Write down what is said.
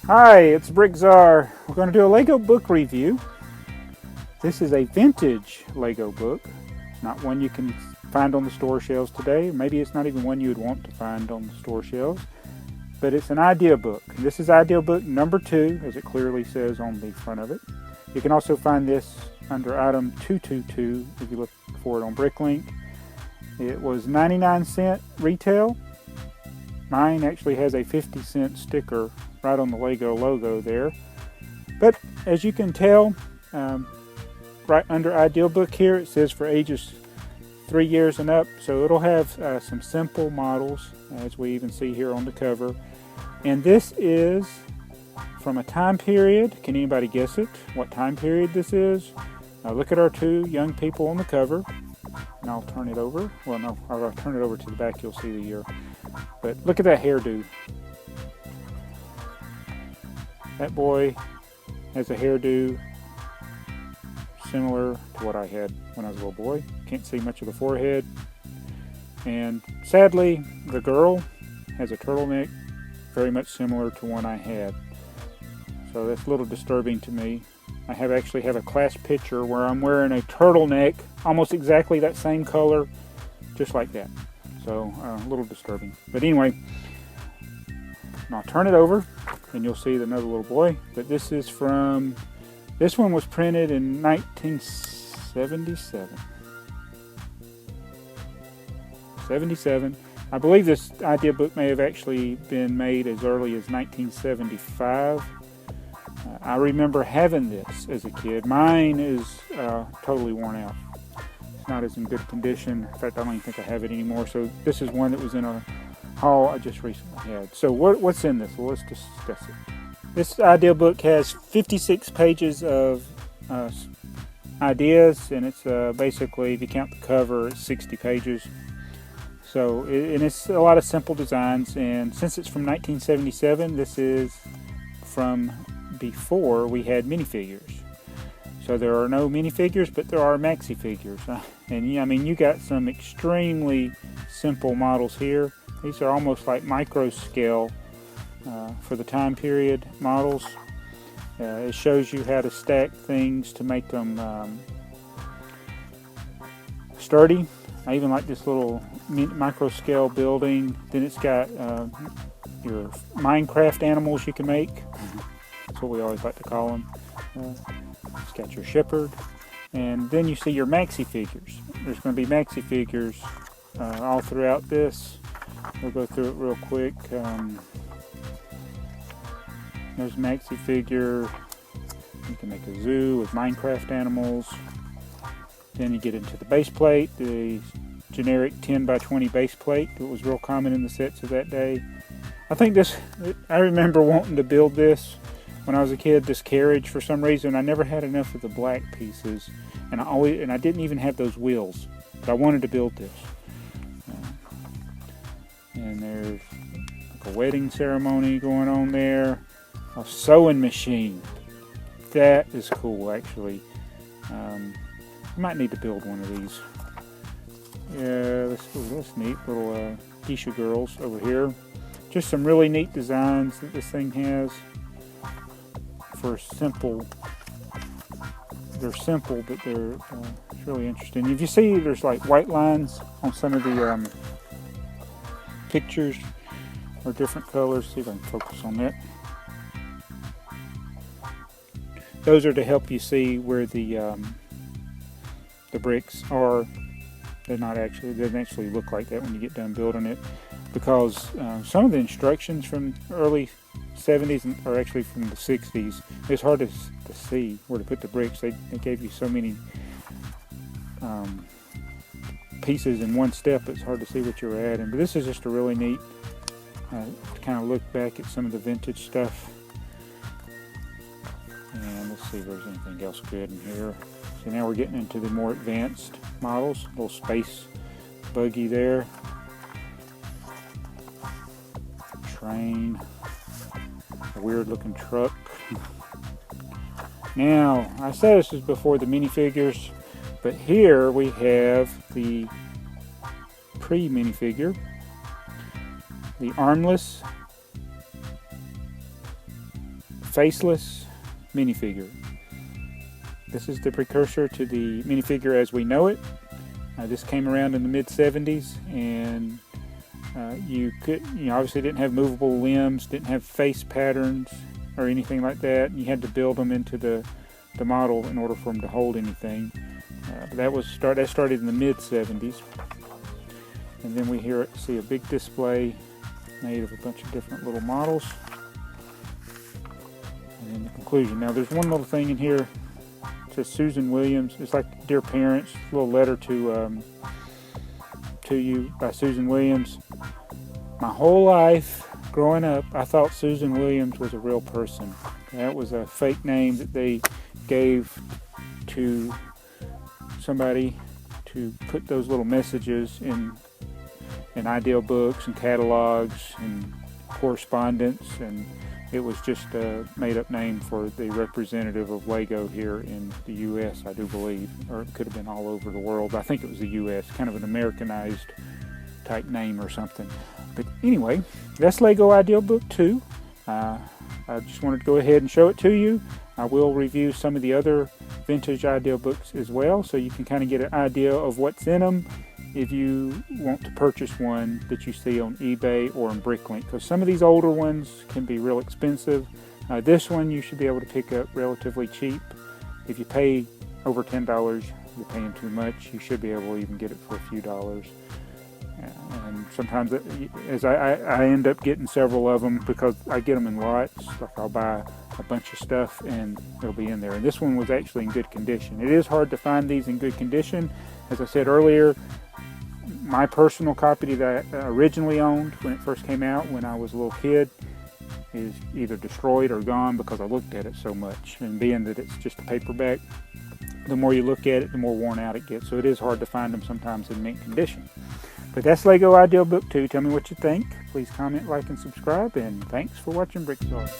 Hi, it's Bricktsar. We're going to do a Lego book review. This is a vintage Lego book. It's not one you can find on the store shelves today. Maybe it's not even one you would want to find on the store shelves. But it's an idea book. This is idea book number 2, as it clearly says on the front of it. You can also find this under item 222 if you look for it on Bricklink. It was 99-cent retail. Mine actually has a 50-cent sticker right on the Lego logo there. But as you can tell, right under Ideal Book here, it says for ages 3 years and up. So it'll have some simple models, as we even see here on the cover. And this is from a time period. Can anybody guess it? What time period this is? Look at our 2 young people on the cover. And I'll turn it over. Well, no, I'll turn it over to the back. You'll see the year. But look at that hairdo. That boy has a hairdo similar to what I had when I was a little boy. Can't see much of the forehead. And sadly, the girl has a turtleneck very much similar to one I had. So that's a little disturbing to me. I actually have a class picture where I'm wearing a turtleneck, almost exactly that same color, just like that. So a little disturbing. But anyway, I'll turn it over and you'll see another little boy. But this is from, this one was printed in 1977. 77. I believe this idea book may have actually been made as early as 1975. I remember having this as a kid. Mine is totally worn out. It's not as in good condition. In fact, I don't even think I have it anymore. So this is one that was in a haul I just recently had. So what's in this? Well, let's discuss it. This idea book has 56 pages of ideas, and it's basically, if you count the cover, it's 60 pages. So, and it's a lot of simple designs, and since it's from 1977, this is from before we had minifigures. So there are no minifigures, but there are maxi-figures. And yeah, I mean, you got some extremely simple models here. These are almost like micro scale for the time period models. It shows you how to stack things to make them sturdy. I even like this little micro scale building. Then it's got your Minecraft animals you can make. That's what we always like to call them. It's got your shepherd. And then you see your maxi figures. There's going to be maxi figures all throughout this. We'll go through it real quick. There's maxi figure. You can make a zoo with Minecraft animals. Then you get into the base plate, the generic 10 by 20 base plate that was real common in the sets of that day. I remember wanting to build this when I was a kid, this carriage. For some reason I never had enough of the black pieces, and I didn't even have those wheels, but I wanted to build this. And there's like a wedding ceremony going on there. A sewing machine. That is cool, actually. I might need to build one of these. Yeah, that's neat. Little geisha girls over here. Just some really neat designs that this thing has. For simple, they're simple, but they're it's really interesting. If you see, there's like white lines on some of the pictures, or different colors. See if I can focus on that. Those are to help you see where the bricks are. They don't actually look like that when you get done building it, because some of the instructions from early 70s are actually from the 60s. It's hard to see where to put the bricks. They gave you so many pieces in one step, it's hard to see what you're adding. But this is just a really neat to kind of look back at some of the vintage stuff. And let's see if there's anything else good in here. So now we're getting into the more advanced models. Little space buggy there. Train. A weird looking truck. Now, I said this was before the minifigures, but here we have the pre-minifigure, the armless, faceless minifigure. This is the precursor to the minifigure as we know it. This came around in the mid-70s, and you obviously didn't have movable limbs, didn't have face patterns or anything like that. You had to build them into the model in order for them to hold anything. But that started in the mid-70s, and then we see a big display made of a bunch of different little models. And in the conclusion, now there's one little thing in here. It says Susan Williams. It's like Dear Parents, a little letter to you by Susan Williams. My whole life growing up, I thought Susan Williams was a real person. That was a fake name that they gave to somebody to put those little messages in ideal books and catalogs and correspondence, and it was just a made-up name for the representative of Lego here in the U.S., I do believe, or it could have been all over the world. I think it was the U.S., kind of an Americanized type name or something. But anyway, that's Lego Ideal Book 2. I just wanted to go ahead and show it to you. I will review some of the other vintage Ideal books as well, so you can kind of get an idea of what's in them if you want to purchase one that you see on eBay or on Bricklink, because some of these older ones can be real expensive. This one you should be able to pick up relatively cheap. If you pay over $10, you're paying too much. You should be able to even get it for a few dollars. And sometimes, as I end up getting several of them because I get them in lots. Like I'll buy a bunch of stuff and it'll be in there. And this one was actually in good condition. It is hard to find these in good condition. As I said earlier, my personal copy that I originally owned when it first came out when I was a little kid is either destroyed or gone because I looked at it so much. And being that it's just a paperback, the more you look at it, the more worn out it gets. So it is hard to find them sometimes in mint condition. But that's Lego Ideal Book 2. Tell me what you think. Please comment, like, and subscribe. And thanks for watching Bricktsar.